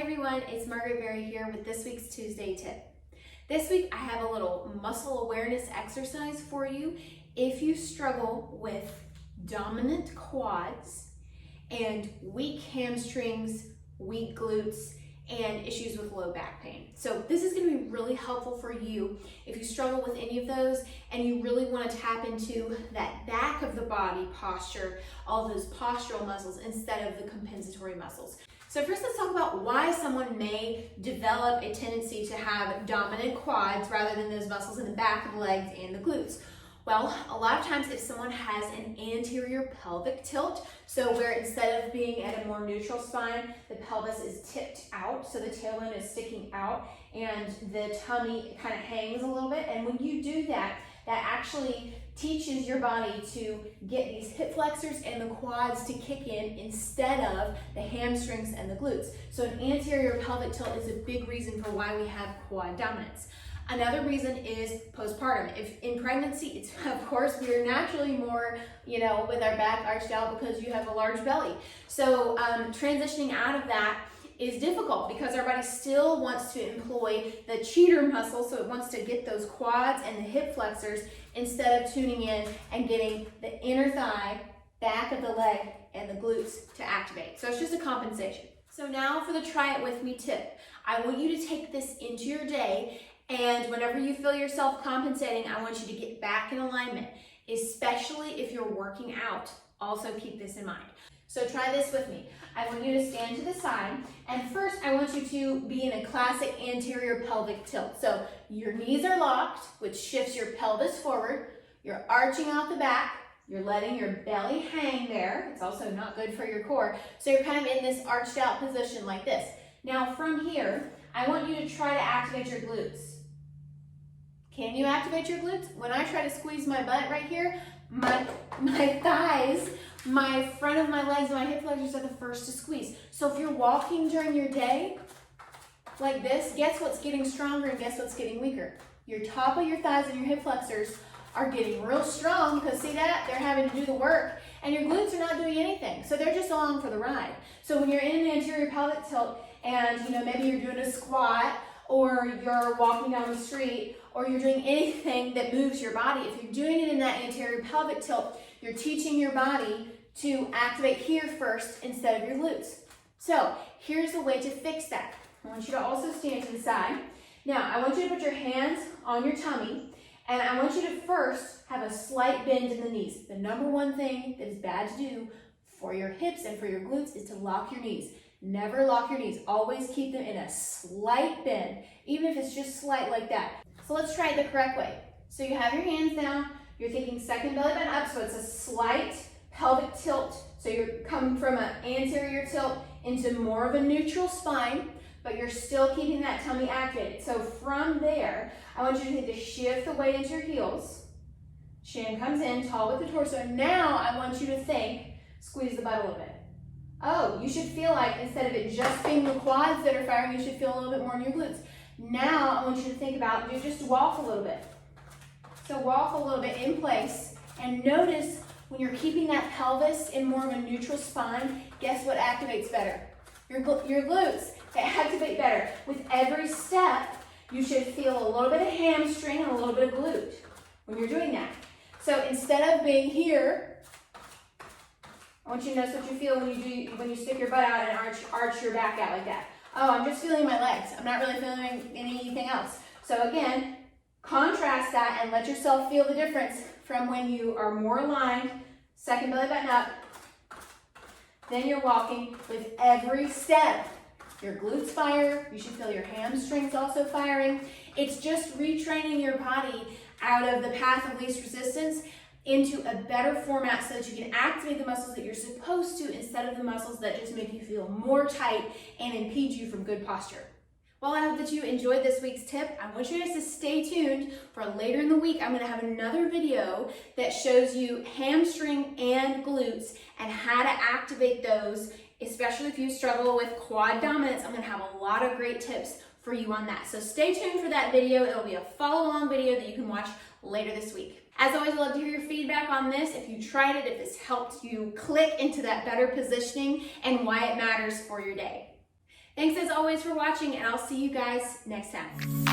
everyone, it's Margaret Berry here with this week's Tuesday tip. This week I have a little muscle awareness exercise for you if you struggle with dominant quads and weak hamstrings, weak glutes, and issues with low back pain. So this is going to be really helpful for you if you struggle with any of those and you really want to tap into that back of the body posture, all those postural muscles instead of the compensatory muscles. So first let's talk about why someone may develop a tendency to have dominant quads rather than those muscles in the back of the legs and the glutes. Well, a lot of times if someone has an anterior pelvic tilt, so where instead of being at a more neutral spine, the pelvis is tipped out, so the tailbone is sticking out and the tummy kind of hangs a little bit. And when you do that, that actually teaches your body to get these hip flexors and the quads to kick in instead of the hamstrings and the glutes. So an anterior pelvic tilt is a big reason for why we have quad dominance. Another reason is postpartum. If in pregnancy, it's of course we are naturally more, with our back arched out because you have a large belly. So transitioning out of that is difficult because our body still wants to employ the cheater muscle, so it wants to get those quads and the hip flexors instead of tuning in and getting the inner thigh, back of the leg, and the glutes to activate. So it's just a compensation. So now for the try it with me tip. I want you to take this into your day, and whenever you feel yourself compensating, I want you to get back in alignment, especially if you're working out. Also keep this in mind. So try this with me. I want you to stand to the side, and first I want you to be in a classic anterior pelvic tilt. So your knees are locked, which shifts your pelvis forward. You're arching out the back. You're letting your belly hang there. It's also not good for your core. So you're kind of in this arched out position like this. Now from here, I want you to try to activate your glutes. Can you activate your glutes? When I try to squeeze my butt right here, my thighs, my front of my legs, and my hip flexors are the first to squeeze. So if you're walking during your day like this, guess what's getting stronger and guess what's getting weaker? Your top of your thighs and your hip flexors are getting real strong because see that? They're having to do the work, and your glutes are not doing anything. So they're just along for the ride. So when you're in an anterior pelvic tilt and maybe you're doing a squat or you're walking down the street or you're doing anything that moves your body, if you're doing it in that anterior pelvic tilt, you're teaching your body to activate here first instead of your glutes. So here's the way to fix that. I want you to also stand to the side. Now I want you to put your hands on your tummy, and I want you to first have a slight bend in the knees. The number one thing that is bad to do for your hips and for your glutes is to lock your knees. Never lock your knees. Always keep them in a slight bend, even if it's just slight like that. So let's try it the correct way. So you have your hands down, you're taking second belly button up, so it's a slight pelvic tilt. So you're coming from an anterior tilt into more of a neutral spine, but you're still keeping that tummy activated. So from there, I want you to shift the weight into your heels. Chin comes in, tall with the torso. Now I want you to think, squeeze the butt a little bit. Oh, you should feel like instead of it just being the quads that are firing, you should feel a little bit more in your glutes. Now I want you to think about, you just walk a little bit. So walk a little bit in place and notice when you're keeping that pelvis in more of a neutral spine, guess what activates better? Your glutes. They activate better. With every step, you should feel a little bit of hamstring and a little bit of glute when you're doing that. So instead of being here, I want you to notice what you feel when you stick your butt out and arch your back out like that. Oh, I'm just feeling my legs. I'm not really feeling anything else. So again, contrast that and let yourself feel the difference from when you are more aligned, second belly button up, then you're walking with every step. Your glutes fire, you should feel your hamstrings also firing. It's just retraining your body out of the path of least resistance into a better format so that you can activate the muscles that you're supposed to instead of the muscles that just make you feel more tight and impede you from good posture. Well, I hope that you enjoyed this week's tip. I want you guys to stay tuned for later in the week. I'm going to have another video that shows you hamstring and glutes and how to activate those, especially if you struggle with quad dominance. I'm going to have a lot of great tips for you on that. So stay tuned for that video. It'll be a follow-along video that you can watch later this week. As always, I'd love to hear your feedback on this. If you tried it, if this helped you click into that better positioning and why it matters for your day. Thanks as always for watching, and I'll see you guys next time.